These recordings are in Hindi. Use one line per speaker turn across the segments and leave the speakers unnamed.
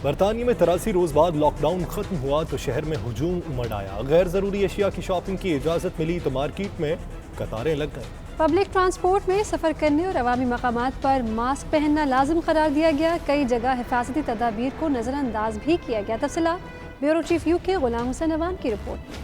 बरतानिया में 83 रोज बाद लॉकडाउन खत्म हुआ तो शहर में हुजूम उमड़ आया। गैर जरूरी अशिया की शॉपिंग की इजाजत मिली तो मार्केट में कतारें लग गई।
पब्लिक ट्रांसपोर्ट में सफ़र करने और अवामी मकामात पर मास्क पहनना लाजिम करार दिया गया। कई जगह हिफाजती तदाबीर को नज़रअंदाज भी किया गया। तफसीलात bureau chief UK Ghulam Hussain Awan की रिपोर्ट।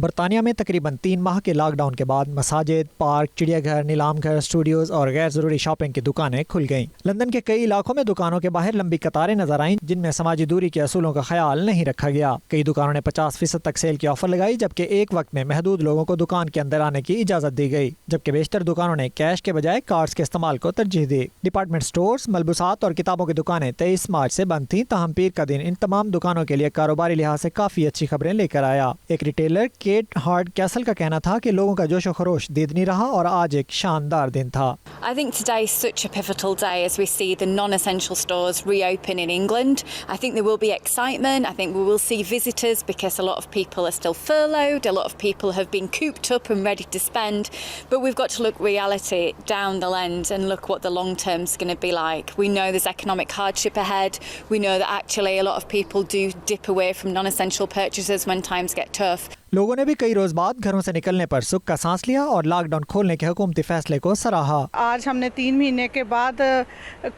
बरतानिया में तकरीबन 3 माह के लॉकडाउन के बाद मसाजिद, पार्क, चिड़ियाघर, नीलाम घर, स्टूडियोज और गैर जरूरी शॉपिंग की दुकानें खुल गईं। लंदन के कई इलाकों में दुकानों के बाहर लंबी कतारें नजर आईं, जिनमें समाजी दूरी के असूलों का ख्याल नहीं रखा गया। कई दुकानों ने 50% तक सेल की ऑफर लगाई, जबकि एक वक्त में महदूद लोगों को दुकान के अंदर आने की इजाजत दी गई, जबकि बेशतर दुकानों ने कैश के बजाय कार्ड्स के इस्तेमाल को तरजीह दी। डिपार्टमेंट स्टोर्स, मलबूसात और किताबों की दुकानें 23 मार्च से बंद थीं। ताहम पीर का दिन इन तमाम दुकानों के लिए कारोबारी लिहाज से काफी अच्छी खबरें लेकर आया। एक रिटेलर केट हार्ड कैसल का कहना था कि लोगों का जोशो खरोश दीदनी रहा और आज एक शानदार दिन था।
I think today is such a pivotal day as we see the non-essential stores reopen in England. I think there will be excitement. I think we will see visitors because a lot of people are still furloughed. A lot of people have been cooped up and ready to spend. But we've got to look reality down the lens and look what the long term is going to be like. We know there's economic hardship ahead. We know that actually a lot of people do dip away from non-essential purchases when times get tough.
लोगों ने भी कई रोज बाद घरों से निकलने पर सुख का सांस लिया और लॉकडाउन खोलने के हुकूमती फैसले को सराहा।
आज हमने 3 महीने के बाद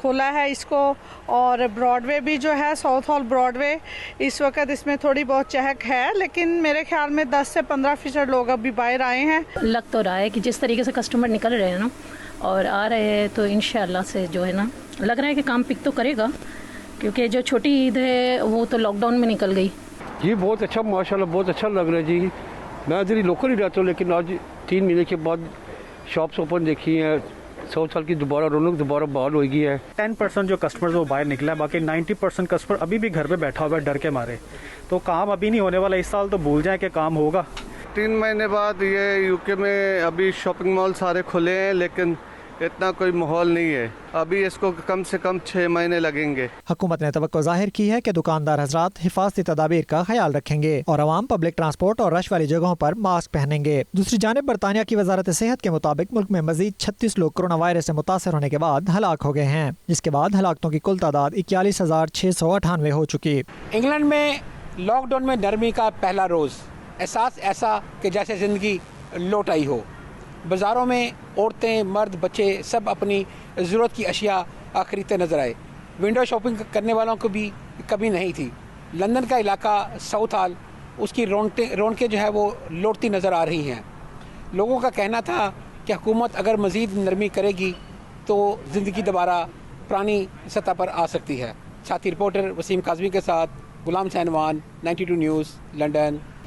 खोला है इसको, और ब्रॉडवे भी जो है, साउथ हॉल ब्रॉडवे, इस वक्त इसमें थोड़ी बहुत चहक है, लेकिन मेरे ख्याल में 10 से 15% लोग अभी बाहर आए हैं।
लग तो रहा है कि जिस तरीके से कस्टमर निकल रहे हैं ना और आ रहे हैं, तो इंशाल्लाह से जो है ना, लग रहा है कि काम पिक तो करेगा, क्योंकि जो छोटी ईद है वो तो लॉकडाउन में निकल गई।
जी बहुत अच्छा, माशाल्लाह बहुत अच्छा लग रहा है जी। मैं इधर ही लोकल ही रहता हूँ, लेकिन आज 3 महीने के बाद शॉप्स ओपन देखी हैं, 100 साल की दोबारा रौनक दोबारा बहाल हो गई है।
10% जो कस्टमर्स वो बाहर निकला है, बाकी 90% कस्टमर अभी भी घर पे बैठा हुआ है डर के मारे। तो काम अभी नहीं होने वाला, इस साल तो भूल जाए कि काम होगा।
3 महीने बाद ये UK में अभी शॉपिंग मॉल सारे खुले हैं, लेकिन इतना कोई माहौल नहीं है। अभी इसको कम से कम 6 महीने लगेंगे।
हुकूमत ने तवक्को जाहिर की है कि दुकानदार हजरात हिफाजती तदाबीर का ख्याल रखेंगे और अवाम पब्लिक ट्रांसपोर्ट और रश वाली जगहों पर मास्क पहनेंगे। दूसरी जानिब बरतानिया की वजारत सेहत के मुताबिक मुल्क में मजीद 36 लोग कोरोना वायरस से मुतासर होने के बाद हलाक हो गए हैं, जिसके बाद हलाकतों की कुल तादाद 41,698 हो चुकी।
इंग्लैंड में लॉकडाउन में नरमी का पहला रोज़, एहसास ऐसा कि जैसे ज़िंदगी लौट आई हो। बाज़ारों में औरतें, मर्द, बच्चे सब अपनी ज़रूरत की अशिया खरीदते नज़र आए। विंडो शॉपिंग करने वालों को भी कभी नहीं थी। लंदन का इलाका साउथ हॉल, उसकी रौनकें जो है वो लौटती नज़र आ रही हैं। लोगों का कहना था कि हुकूमत अगर मज़ीद नरमी करेगी तो ज़िंदगी दोबारा पुरानी सतह पर आ सकती है। साथी रिपोर्टर वसीम काज़मी के साथ गुलाम हुसैन अवान, 92 न्यूज़, लंदन।